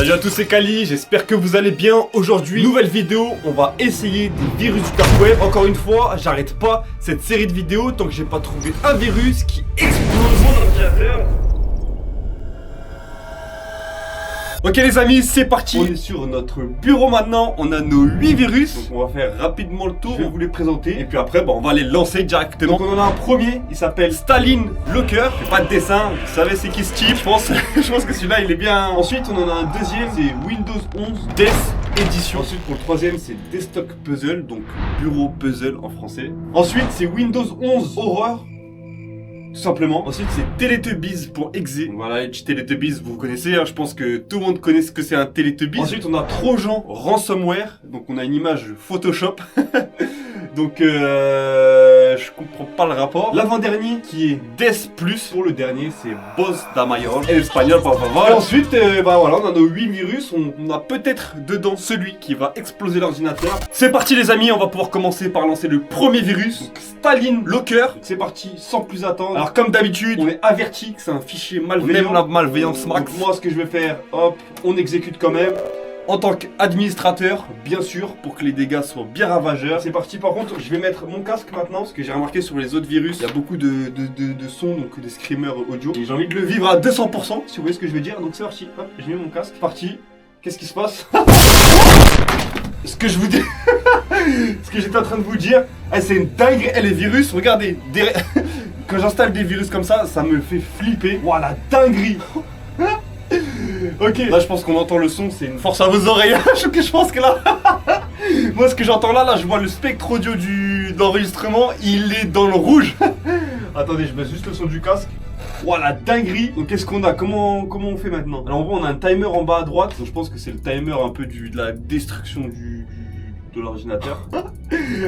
Salut à tous, c'est Kali, j'espère que vous allez bien. Aujourd'hui, nouvelle vidéo, on va essayer des virus du dark web. Encore une fois, j'arrête pas cette série de vidéos tant que j'ai pas trouvé un virus qui explose mon ordinateur. Ok les amis, c'est parti. On est sur notre bureau maintenant, on a nos 8 virus. Donc on va faire rapidement le tour, je vais vous les présenter. Et puis après, on va les lancer directement. Donc on en a un premier, il s'appelle Stalin Locker. J'ai pas de dessin, vous savez c'est qui ce type, je pense que celui-là il est bien. Ensuite on en a un deuxième, c'est Windows 11 Death Edition. Ensuite pour le troisième c'est Desktop Puzzle, donc bureau puzzle en français. Ensuite c'est Windows 11 Horror. Tout simplement. Ensuite, c'est Teletubbies pour Exe. Voilà, les Teletubbies, vous connaissez, hein, je pense que tout le monde connaît ce que c'est un Teletubbies. Ensuite, on a Trojan Ransomware. Donc, on a une image Photoshop. Donc, je comprends pas le rapport. L'avant-dernier, qui est Death Plus. Pour le dernier, c'est Boss Damayor. Et l'espagnol, par favor. Et ensuite, voilà, on a nos 8 virus. On a peut-être dedans celui qui va exploser l'ordinateur. C'est parti, les amis. On va pouvoir commencer par lancer le premier virus. Donc, Stalin Locker. C'est parti, sans plus attendre. Alors, comme d'habitude, on est averti que c'est un fichier malveillant. Même la malveillance max. Donc, moi, ce que je vais faire, hop, on exécute quand même. En tant qu'administrateur, bien sûr, pour que les dégâts soient bien ravageurs. C'est parti, par contre, je vais mettre mon casque maintenant, parce que j'ai remarqué sur les autres virus, il y a beaucoup de sons, donc des screamers audio. Et j'ai envie de le vivre à 200%, si vous voyez ce que je veux dire. Donc c'est parti, hop, j'ai mis mon casque. C'est parti. Qu'est-ce qui se passe? Ce que je vous dis, ce que j'étais en train de vous dire, c'est une dinguerie. Les virus, regardez, quand j'installe des virus comme ça me fait flipper. Ouah, la dinguerie. Ok, là je pense qu'on entend le son, c'est une force à vos oreilles. Je pense que là, moi ce que j'entends là, je vois le spectre audio de l'enregistrement, il est dans le rouge. Attendez, je mets juste le son du casque. Ouah, la dinguerie. Donc qu'est-ce qu'on a, comment on fait maintenant? Alors en gros on a un timer en bas à droite, donc je pense que c'est le timer un peu de la destruction de l'ordinateur.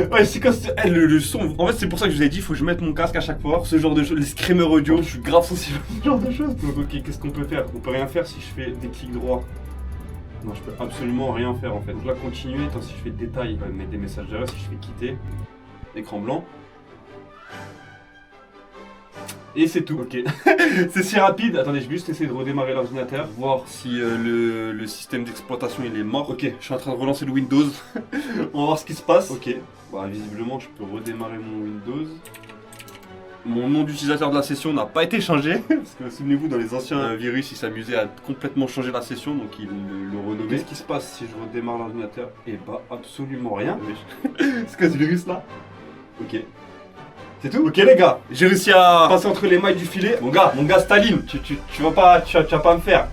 Ouais, c'est comme le son. En fait, c'est pour ça que je vous ai dit, il faut que je mette mon casque à chaque fois. Ce genre de choses, les screamers audio, je suis grave sensible à ce genre de choses. Donc, ok, qu'est-ce qu'on peut faire? On peut rien faire si je fais des clics droits. Non, je peux absolument rien faire en fait. Donc là, continuer. Attends, si je fais détail, il va me mettre des messages d'erreur. Si je fais quitter, écran blanc. Et c'est tout, ok. C'est si rapide. Attendez, je vais juste essayer de redémarrer l'ordinateur, voir si le système d'exploitation il est mort. Ok, je suis en train de relancer le Windows. On va voir ce qui se passe. Ok, bah, visiblement je peux redémarrer mon Windows. Mon nom d'utilisateur de la session n'a pas été changé. Parce que souvenez-vous, dans les anciens virus, il s'amusait à complètement changer la session, donc il le renommait. Qu'est-ce qui se passe si je redémarre l'ordinateur? Et bah, absolument rien. C'est quoi ce virus là? Ok. C'est tout? Ok les gars, j'ai réussi à passer entre les mailles du filet. Mon gars Stalin, tu vas pas me faire.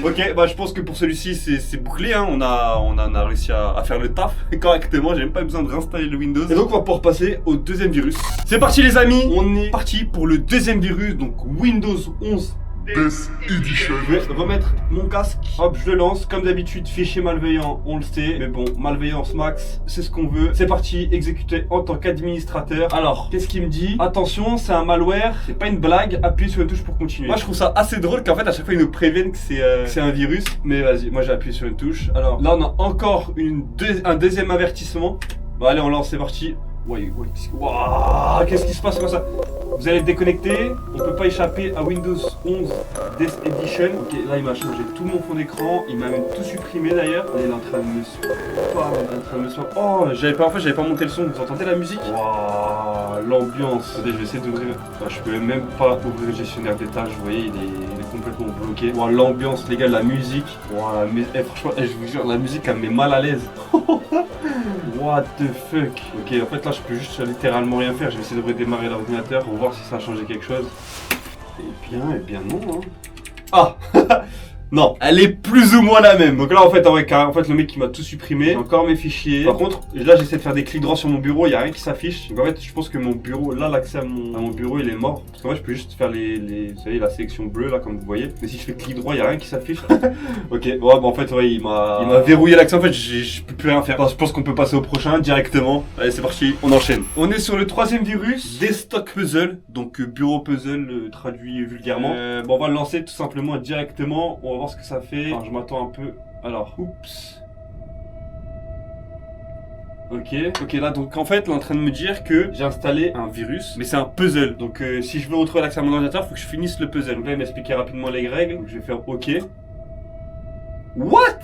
Ok, bah je pense que pour celui-ci c'est bouclé, hein. On a réussi à faire le taf correctement, j'ai même pas besoin de réinstaller le Windows. Et donc on va pouvoir passer au deuxième virus. C'est parti les amis, on est parti pour le deuxième virus, donc Windows 11 Death Edition. Je vais remettre mon casque, hop, je le lance. Comme d'habitude, fichier malveillant, on le sait. Mais bon, malveillance max, c'est ce qu'on veut. C'est parti, exécuter en tant qu'administrateur. Alors, qu'est-ce qu'il me dit? Attention, c'est un malware, c'est pas une blague, appuyez sur une touche pour continuer. Moi, je trouve ça assez drôle qu'en fait, à chaque fois, ils nous préviennent que c'est un virus. Mais vas-y, moi j'ai appuyé sur une touche. Alors, là, on a encore un deuxième avertissement. Bon, allez, on lance, c'est parti. Ouais, wow, qu'est-ce qui se passe comme ça? Vous allez déconnecter, on peut pas échapper à Windows 11 Death Edition. Ok, là il m'a changé tout mon fond d'écran, il m'a même tout supprimé d'ailleurs. Là il est en train de me swap. Oh, j'avais pas monté le son, vous entendez la musique? Waouh, l'ambiance. Attendez, je vais essayer d'ouvrir. Enfin, je peux même pas ouvrir le gestionnaire des tâches, vous voyez, il est complètement bloqué. Waouh, l'ambiance, les gars, la musique. Waouh, franchement, je vous jure, la musique elle me met mal à l'aise. What the fuck? Ok, en fait là je peux juste littéralement rien faire. Je vais essayer de redémarrer l'ordinateur pour voir si ça a changé quelque chose. Eh bien non, hein. Ah. Non, elle est plus ou moins la même. Donc là en fait le mec qui m'a tout supprimé. J'ai encore mes fichiers. Par contre, là j'essaie de faire des clics droits sur mon bureau, il n'y a rien qui s'affiche. Donc en fait je pense que mon bureau, là l'accès à mon bureau il est mort. Parce qu'en fait je peux juste faire vous savez, la sélection bleue là comme vous voyez. Mais si je fais clic droit, il n'y a rien qui s'affiche. Ok, ouais, bon en fait ouais, il m'a verrouillé l'accès. En fait je peux plus rien faire. Alors, je pense qu'on peut passer au prochain directement. Allez c'est parti, on enchaîne. On est sur le troisième virus, Desktop Puzzle. Donc bureau puzzle traduit vulgairement. Bon on va le lancer tout simplement directement. On va voir ce que ça fait. Alors, je m'attends un peu. Alors, oups. Ok, là donc en fait, il est en train de me dire que j'ai installé un virus, mais c'est un puzzle. Donc si je veux retrouver l'accès à mon ordinateur, il faut que je finisse le puzzle. Donc là, il m'expliquait rapidement les règles. Donc je vais faire OK. What?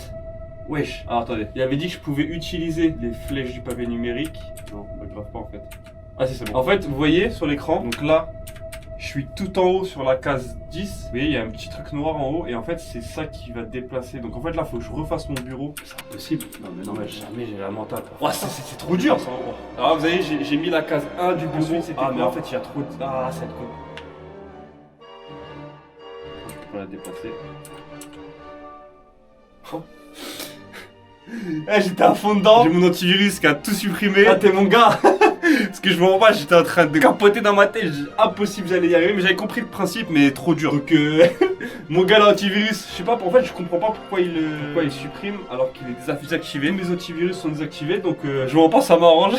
Wesh. Alors attendez, il avait dit que je pouvais utiliser les flèches du pavé numérique. Non, bah grave pas en fait. Ah si, c'est bon. En fait, vous voyez sur l'écran, donc là, je suis tout en haut sur la case 10. Vous voyez, il y a un petit truc noir en haut et en fait, c'est ça qui va déplacer. Donc en fait, là, faut que je refasse mon bureau. C'est impossible. Non, mais jamais j'ai la mentale. Oh, c'est trop dur ça. Alors vous voyez, j'ai mis la case 1 du bureau. Ah, mais en fait, il y a trop de... Ah, cette con. Je peux la déplacer. Oh. Eh, j'étais à fond dedans. J'ai mon antivirus qui a tout supprimé. Ah, t'es mon gars. Parce que je me rends pas, j'étais en train de capoter dans ma tête. Impossible, j'allais y arriver. Mais j'avais compris le principe, mais trop dur. Donc, mon gars, l'antivirus, je sais pas, en fait, je comprends pas pourquoi il supprime alors qu'il est désactivé. Mes antivirus sont désactivés, donc je m'en pense, ça m'arrange.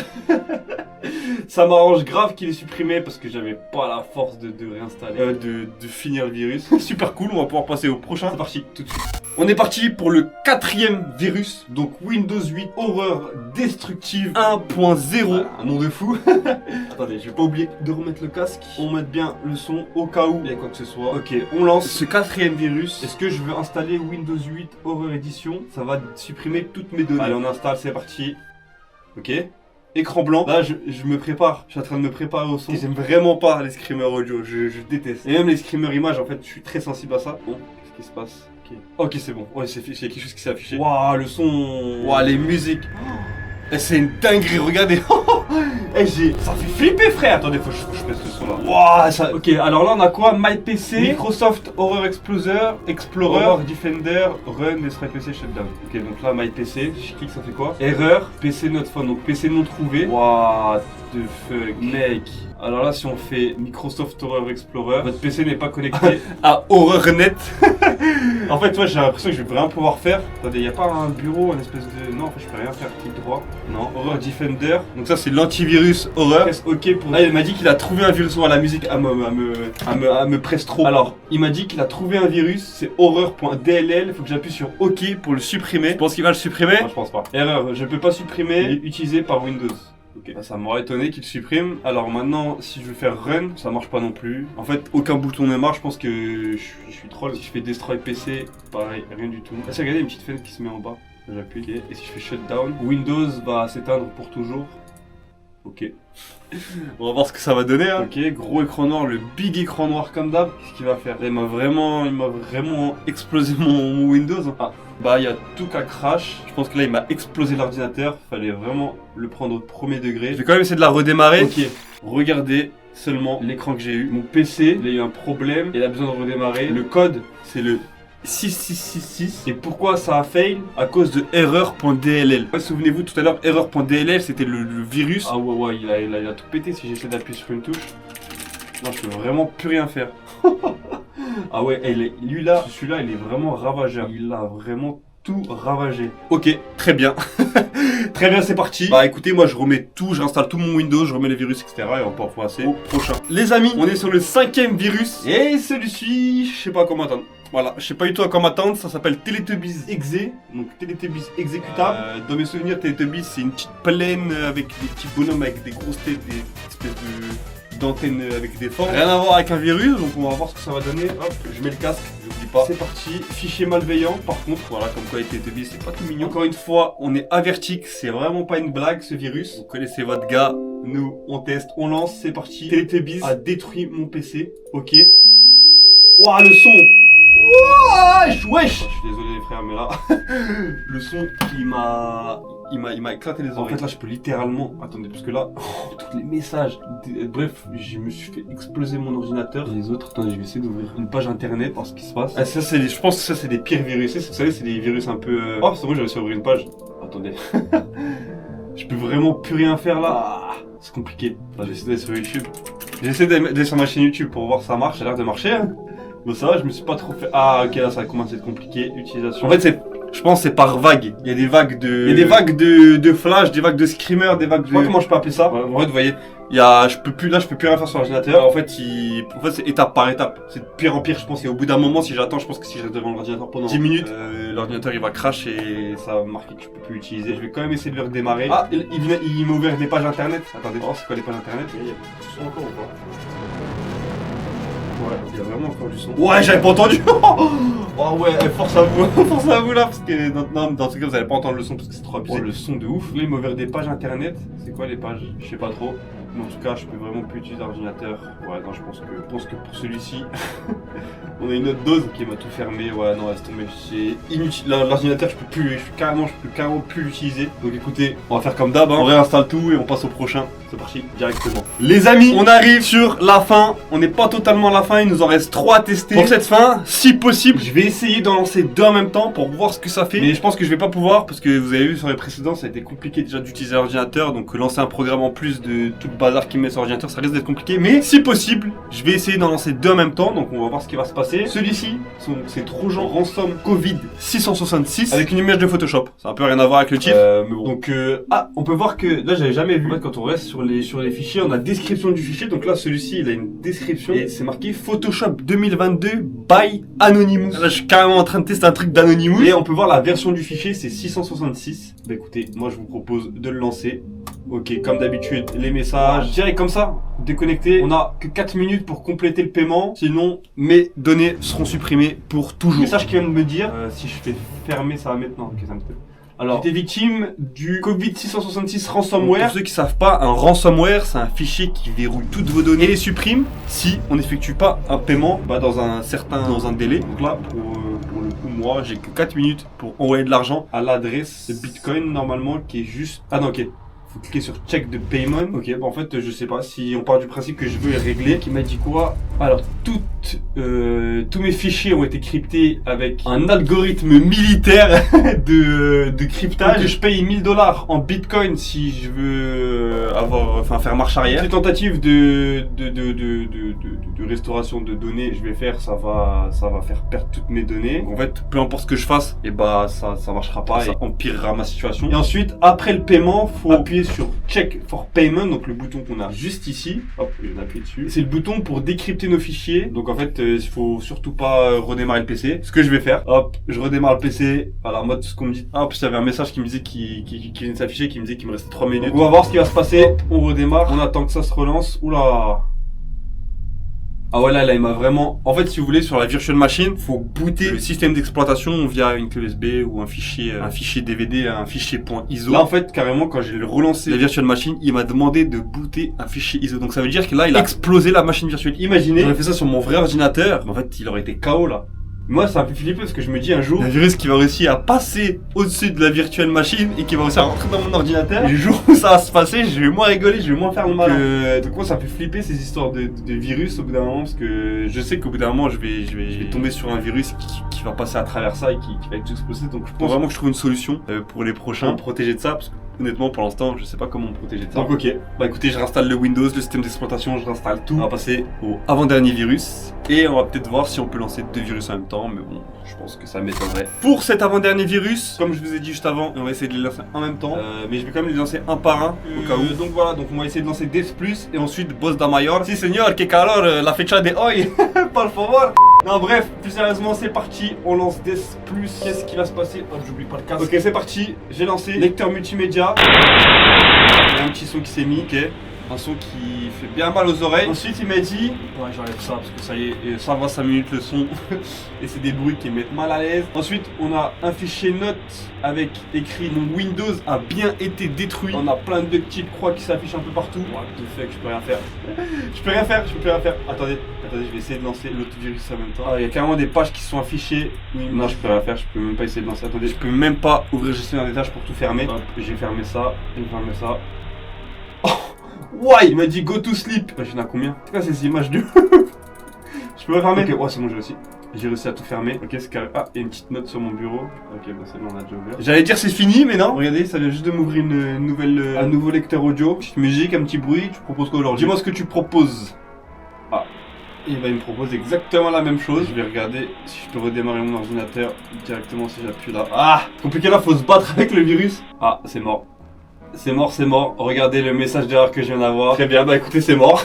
Ça m'arrange grave qu'il est supprimé parce que j'avais pas la force de réinstaller, de finir le virus. Super cool, on va pouvoir passer au prochain. C'est parti, tout de suite. On est parti pour le 4e virus, donc Windows 8 Horreur Destructive 1.0. Un nom de fou. Attendez, je vais pas oublier de remettre le casque. On met bien le son au cas où il y a quoi que ce soit. Ok, on lance ce 4e virus. Est-ce que je veux installer Windows 8 Horror Edition? Ça va supprimer toutes mes données. Allez, on installe, c'est parti. Ok. Écran blanc. Là, je me prépare. Je suis en train de me préparer au son. J'aime vraiment pas les screamers audio. Je déteste. Et même les screamers images, en fait, je suis très sensible à ça. Bon, qu'est-ce qui se passe? Ok, c'est bon. Ouais, c'est quelque chose qui s'est affiché. Waouh, le son. Waouh, les musiques. Oh, c'est une dinguerie, regardez. Ça fait flipper, frère. Attendez, faut que je pèse le son là. Waouh, ça. Ok, alors là, on a quoi? MyPC, Microsoft Horror Explorer, Horror Defender, Run, Destroy PC, Shutdown. Ok, donc là, MyPC, je clique, ça fait quoi? Erreur, PC not found, donc PC non trouvé. What the fuck, mec. Alors là, si on fait Microsoft Horror Explorer, votre PC n'est pas connecté à HorrorNet. En fait, ouais, j'ai l'impression que je vais vraiment pouvoir faire. Attendez, il n'y a pas un bureau, une espèce de... Non, en fait, je peux rien faire. Clic droit. Non, Horror Defender. Donc ça, c'est l'antivirus Horror. Presse OK pour... Ah, il m'a dit qu'il a trouvé un virus. Voilà, la musique à me presse trop. Alors, il m'a dit qu'il a trouvé un virus. C'est horror.dll. Il faut que j'appuie sur OK pour le supprimer. Je pense qu'il va le supprimer. Non, je pense pas. Erreur, je peux pas supprimer. Il est utilisé par Windows. Ok, ça m'aurait étonné qu'il supprime. Alors maintenant, si je veux faire run, ça marche pas non plus. En fait, aucun bouton ne marche. Je pense que je suis troll. Si je fais destroy PC, pareil, rien du tout. Là, c'est regardez une petite fenêtre qui se met en bas. J'appuie. Okay. Et si je fais shutdown, Windows va s'éteindre pour toujours. Ok. On va voir ce que ça va donner. Hein. Ok, gros écran noir, le big écran noir comme d'hab. Qu'est-ce qu'il va faire? Là, il m'a vraiment explosé mon Windows. Ah, bah il y a tout qu'à crash. Je pense que là il m'a explosé l'ordinateur. Fallait vraiment le prendre au premier degré. Je vais quand même essayer de la redémarrer. Ok, regardez seulement l'écran que j'ai eu. Mon PC, il a eu un problème. Il a besoin de redémarrer. Le code, c'est le 6666. Et pourquoi ça a fail? À cause de erreur.dll. Souvenez-vous tout à l'heure, erreur.dll c'était le virus. Ah ouais, il a tout pété si j'essaie d'appuyer sur une touche. Non, je peux vraiment plus rien faire. Ah ouais, celui-là, il est vraiment ravageur. Il a vraiment tout ravagé. Ok, très bien. Très bien, c'est parti. Bah écoutez, moi je remets tout, j'installe tout mon Windows, je remets les virus, etc. Et on peut en passer au prochain. Les amis, on est sur le 5e virus. Et celui-ci, je sais pas comment attendre. Voilà, je sais pas du tout à quoi m'attendre, ça s'appelle Teletubbies Exe, donc Teletubbies exécutable. Dans mes souvenirs, Teletubbies c'est une petite plaine avec des petits bonhommes avec des grosses têtes, des espèces d'antennes avec des formes. Rien à voir avec un virus, donc on va voir ce que ça va donner. Hop, je mets le casque, j'oublie pas. C'est parti, fichier malveillant, par contre, voilà, comme quoi les Teletubbies c'est pas tout mignon. Encore une fois, on est averti que c'est vraiment pas une blague ce virus. Vous connaissez votre gars, nous on teste, on lance, c'est parti. Teletubbies a détruit mon PC, ok. Ouah, le son! Wesh! Je suis désolé les frères, mais là, le son il m'a éclaté les oreilles. En fait là je peux littéralement, attendez, parce que là, tous les messages, bref, je me suis fait exploser mon ordinateur. Et les autres, attendez, je vais essayer d'ouvrir une page internet, voir ce qui se passe. Ah, je pense que ça c'est des pires virus, vous savez c'est des virus un peu... Oh c'est bon, j'ai réussi à ouvrir une page. Attendez. Je peux vraiment plus rien faire là. C'est compliqué. Là, j'essaie d'aller sur YouTube. J'essaie d'aller sur ma chaîne YouTube pour voir si ça marche, ça a l'air de marcher. Hein. Bon ça va, je me suis pas trop fait... Ah ok, là ça commence à être compliqué, utilisation. En fait je pense que c'est par vague. Il y a des vagues de flash, des vagues de screamer, des vagues de... Je sais pas comment je peux appeler ça. En fait vous voyez, je peux plus rien faire sur l'ordinateur. En fait c'est étape par étape. C'est de pire en pire je pense. Et au bout d'un moment si j'attends, je pense que si je reste devant l'ordinateur pendant 10 minutes, l'ordinateur il va crash et ça va marquer que je peux plus l'utiliser. Je vais quand même essayer de le redémarrer. Ah, il m'a ouvert des pages internet. Attendez, c'est quoi les pages internet? Il y a du son encore ou pas? Ouais, il y a vraiment encore du son. Ouais, j'avais pas entendu. Oh ouais, force à vous, force à vous là, parce que non, dans ce cas vous allez pas entendre le son parce que c'est trop abusé. Oh, le son de ouf. Là, il m'a ouvert des pages internet. C'est quoi les pages? Je sais pas trop. Mais en tout cas, je peux vraiment plus utiliser l'ordinateur. Ouais, non, je pense que pour celui-ci, on a une autre dose qui m'a tout fermé. Ouais, non, laisse tomber. C'est inutile. L'ordinateur, je peux carrément plus l'utiliser. Donc écoutez, on va faire comme d'hab. Hein. On réinstalle tout et on passe au prochain. C'est parti, directement. Les amis, on arrive sur la fin. On n'est pas totalement à la fin. Il nous en reste 3 à tester. Pour cette fin, si possible, je vais essayer d'en lancer 2 en même temps pour voir ce que ça fait. Mais je pense que je vais pas pouvoir parce que vous avez vu sur les précédents, ça a été compliqué déjà d'utiliser l'ordinateur. Donc lancer un programme en plus de tout le bazar qui met sur l'ordinateur, ça risque d'être compliqué. Mais si possible, je vais essayer d'en lancer 2 en même temps. Donc on va voir ce qui va se passer. Celui-ci, c'est Trojan Ransom Covid 666 avec une image de Photoshop. Ça a un peu rien à voir avec le titre. Mais bon. Donc on peut voir que là j'avais jamais vu. En fait, quand on reste sur les fichiers, on a description du fichier. Donc là celui-ci il a une description et c'est marqué Photoshop 2022 by Anonymous. Là je suis carrément en train de tester un truc d'Anonymous. Et on peut voir la version du fichier, c'est 666. Bah écoutez, moi je vous propose de le lancer. Ok, comme d'habitude, les messages direct comme ça, déconnecté. On a que 4 minutes pour compléter le paiement. Sinon, mes données seront supprimées pour toujours. Le message qui vient de me dire, si je fais fermer, ça va mettre. Non, ok, ça me fait. Alors, j'étais victime du Covid 666 ransomware. Pour ceux qui savent pas, un ransomware, c'est un fichier qui verrouille toutes vos données et les supprime si on n'effectue pas un paiement dans un délai. Donc là, pour le coup, moi, j'ai que 4 minutes pour envoyer de l'argent à l'adresse Bitcoin normalement qui est juste. Ah non, ok. Faut cliquer sur check de payment. Ok, bah en fait, je sais pas si on part du principe que je veux les régler. Qui m'a dit quoi? Alors, tous mes fichiers ont été cryptés avec un algorithme militaire de cryptage. Donc, je paye 1000 $ en Bitcoin si je veux faire marche arrière. Les tentatives de restauration de données, je vais faire, ça va faire perdre toutes mes données. Donc, en fait, peu importe ce que je fasse, et bah ça marchera pas, ça empirera ma situation. Et ensuite, après le paiement, faut appuyer sur check for payment, donc le bouton qu'on a juste ici. Hop, je vais appuyer dessus. C'est le bouton pour décrypter nos fichiers. Donc en fait, il faut surtout pas redémarrer le PC. Ce que je vais faire, hop, je redémarre le PC. À la mode, ce qu'on me dit. Ah, en plus, il y avait un message qui me disait qui vient de s'afficher, qui me disait qu'il me restait 3 minutes. Donc, on va voir ce qui va se passer. On redémarre. On attend que ça se relance. Oula. Ah ouais, là il m'a vraiment... En fait, si vous voulez, sur la virtual machine, faut booter le système d'exploitation via une clé USB ou un fichier DVD, un fichier .iso. Là, en fait, carrément, quand j'ai relancé la virtual machine, il m'a demandé de booter un fichier ISO. Donc ça veut dire que là, il a explosé la machine virtuelle. Imaginez, j'aurais fait ça sur mon vrai ordinateur. En fait, il aurait été KO là. Moi, ça m'a fait flipper parce que je me dis un jour, il y a un virus qui va réussir à passer au-dessus de la virtual machine et qui va réussir à rentrer dans mon ordinateur. Et le jour où ça va se passer, je vais moins rigoler, je vais moins faire le mal. Donc moi, ça me fait flipper ces histoires de virus au bout d'un moment parce que je sais qu'au bout d'un moment, je vais tomber sur un virus qui va passer à travers ça et qui va être explosé. Donc je pense vraiment que je trouve une solution pour les prochains, pour protéger de ça parce que honnêtement, pour l'instant, je sais pas comment me protéger de ça. Donc ok, bah écoutez, je réinstalle le Windows, le système d'exploitation, je réinstalle tout. On va passer au avant-dernier virus et on va peut-être voir si on peut lancer 2 virus en même temps, mais bon, je pense que ça m'étonnerait. Pour cet avant-dernier virus, comme je vous ai dit juste avant, on va essayer de les lancer en même temps, mais je vais quand même les lancer un par un au cas où. Donc voilà, donc on va essayer de lancer Death Plus et ensuite Boss da Mayor. Si señor, que calor, la fecha de hoy, por favor. Non bref, plus sérieusement, c'est parti, on lance Death Plus. Qu'est-ce qui va se passer? Hop, j'oublie pas le casque. Ok, c'est parti, j'ai lancé lecteur multimédia. Il y a un petit son qui s'est mis, ok. Un son qui fait bien mal aux oreilles. Ensuite il m'a dit, ouais j'enlève ça parce que ça y est, ça va 5 minutes le son. Et c'est des bruits qui mettent mal à l'aise. Ensuite on a un fichier note avec écrit mon Windows a bien été détruit. On a plein de petites croix qui s'affichent un peu partout. What the fuck, je peux rien faire. Je peux rien faire. Attendez, je vais essayer de lancer l'autre virus en même temps. Ah, il y a carrément des pages qui sont affichées. Oui, non je peux rien faire, je peux même pas essayer de lancer. Attendez, je peux même pas ouvrir gestionnaire des tâches pour tout fermer. Hop, j'ai fermé ça, Ouais, il m'a dit go to sleep. J'en ai combien? C'est quoi ces images de Je peux pas fermer. Ok, ouais, c'est bon, j'ai réussi à tout fermer. Ok, c'est carré. Ah, il y a une petite note sur mon bureau. Ok, bah c'est bon, on a déjà ouvert. J'allais dire c'est fini, mais non. Regardez, ça vient juste de m'ouvrir un nouveau lecteur audio. Petite musique, un petit bruit. Tu proposes quoi aujourd'hui? Dis-moi ce que tu proposes. Ah. Et bah il me propose exactement la même chose. Je vais regarder si je peux redémarrer mon ordinateur directement si j'appuie là. Ah, compliqué là, faut se battre avec le virus. Ah, c'est mort. C'est mort. Regardez le message d'erreur que je viens d'avoir. Très bien, bah écoutez, c'est mort.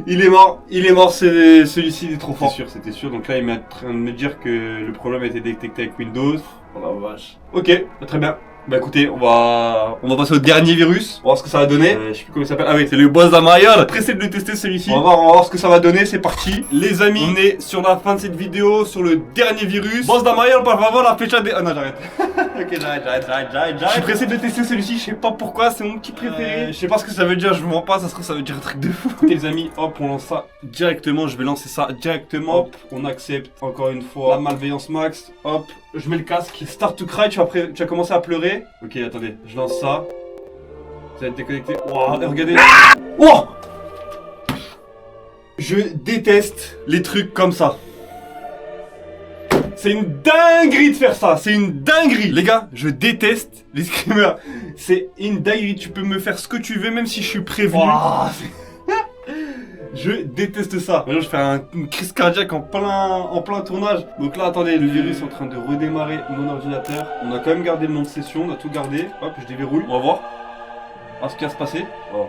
Il est mort, celui-ci il est trop fort. C'était sûr. Donc là, il est en train de me dire que le problème a été détecté avec Windows. Oh la vache. Ok, très bien. Bah écoutez, on va passer au dernier virus. On va voir ce que ça va donner. Je sais plus comment il s'appelle. Ah oui, c'est le boss d'Amariol. Pressé de le tester celui-ci. On va voir ce que ça va donner. C'est parti. Les amis, on est sur la fin de cette vidéo, sur le dernier virus. Boss d'Amariol, par favor, la flecha de... Ah non, j'arrête. Ok, j'arrête. Je suis pressé de tester celui-ci. Je sais pas pourquoi, c'est mon petit préféré. Je sais pas ce que ça veut dire, je mens pas. Ça se trouve, ça veut dire un truc de fou. Ok, les amis, hop, on lance ça directement. Je vais lancer ça directement. Hop, on accepte encore une fois la malveillance max. Hop. Je mets le casque, start to cry, tu vas commencer à pleurer. Ok, attendez, je lance ça. Ça va être déconnecté. Wow, regardez. Oh, je déteste les trucs comme ça. C'est une dinguerie de faire ça, c'est une dinguerie. Les gars, je déteste les screamers. C'est une dinguerie, tu peux me faire ce que tu veux, même si je suis prévenu. Wow, je déteste ça. Maintenant, je fais une crise cardiaque en plein tournage. Donc là, attendez, le virus est en train de redémarrer mon ordinateur. On a quand même gardé le nom de session, on a tout gardé. Hop, je déverrouille. On va voir. Ah, ce qui va se passer. Oh.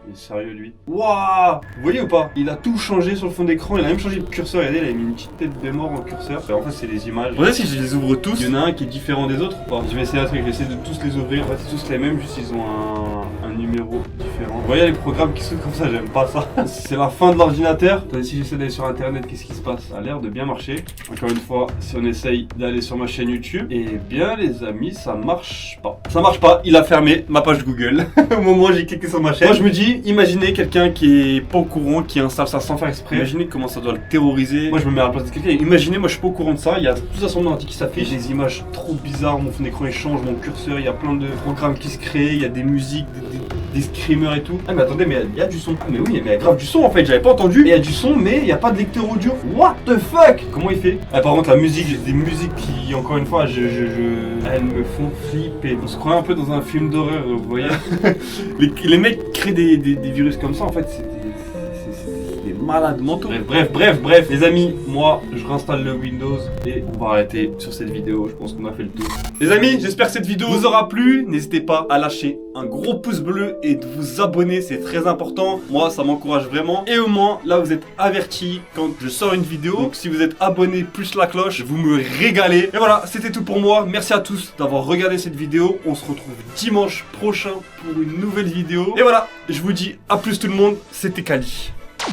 Il est sérieux, lui. Waouh! Vous voyez ou pas? Il a tout changé sur le fond d'écran. Il a même changé le curseur. Regardez, il a mis une petite tête de mort en curseur. En fait, c'est des images. Vous voyez si je les ouvre tous, il y en a un qui est différent des autres. Bon, je vais essayer un truc. Je vais essayer de tous les ouvrir. En fait, c'est tous les mêmes, juste ils ont un numéro différent. Vous voyez les programmes qui sont comme ça, j'aime pas ça. C'est la fin de l'ordinateur. Attendez, si j'essaie d'aller sur internet, qu'est-ce qui se passe? Ça a l'air de bien marcher. Encore une fois, si on essaye d'aller sur ma chaîne YouTube, eh bien, les amis, ça marche pas. Ça marche pas. Il a fermé ma page Google au moment où j'ai cliqué sur ma chaîne. Moi, je me dis, imaginez quelqu'un qui est pas au courant, qui installe ça sans faire exprès. Imaginez comment ça doit le terroriser. Moi, je me mets à la place de quelqu'un. Imaginez, moi, je suis pas au courant de ça. Il y a tout ça son ordi qui s'affiche. Des images trop bizarres. Mon fond d'écran il change, mon curseur. Il y a plein de programmes qui se créent. Il y a des musiques, des screamers et tout. Ah, mais attendez, mais il y a du son. Ah, mais oui, mais il y a grave du son en fait. J'avais pas entendu. Il y a du son, mais il y a pas de lecteur audio. What the fuck? Comment il fait? Ah, par contre, la musique, j'ai des musiques qui, encore une fois, elles me font flipper. On se croit un peu dans un film d'horreur, vous voyez. les mecs créent des virus comme ça, en fait, c'est des malades mentaux. Bref, les amis, moi, je réinstalle le Windows et on va arrêter sur cette vidéo. Je pense qu'on a fait le tour. Les amis, j'espère que cette vidéo vous aura plu. N'hésitez pas à lâcher un gros pouce bleu et de vous abonner, c'est très important. Moi, ça m'encourage vraiment. Et au moins, là, vous êtes avertis quand je sors une vidéo. Donc, si vous êtes abonné plus la cloche, vous me régalez. Et voilà, c'était tout pour moi. Merci à tous d'avoir regardé cette vidéo. On se retrouve dimanche prochain pour une nouvelle vidéo. Et voilà, je vous dis à plus tout le monde. C'était Kali.